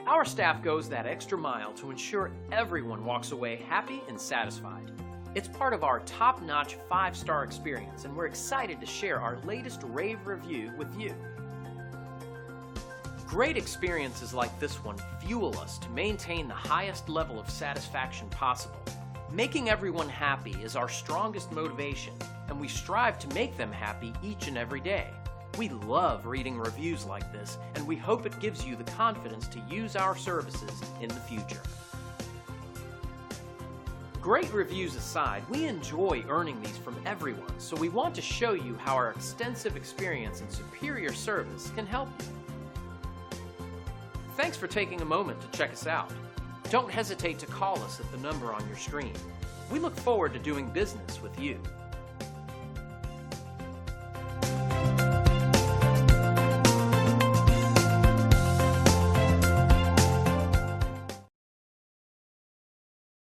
Our staff goes that extra mile to ensure everyone walks away happy and satisfied. It's part of our top-notch 5-star experience, and we're excited to share our latest rave review with you. Great experiences like this one fuel us to maintain the highest level of satisfaction possible. Making everyone happy is our strongest motivation, and we strive to make them happy each and every day. We love reading reviews like this, and we hope it gives you the confidence to use our services in the future. Great reviews aside, we enjoy earning these from everyone, so we want to show you how our extensive experience and superior service can help you. Thanks for taking a moment to check us out. Don't hesitate to call us at the number on your screen. We look forward to doing business with you.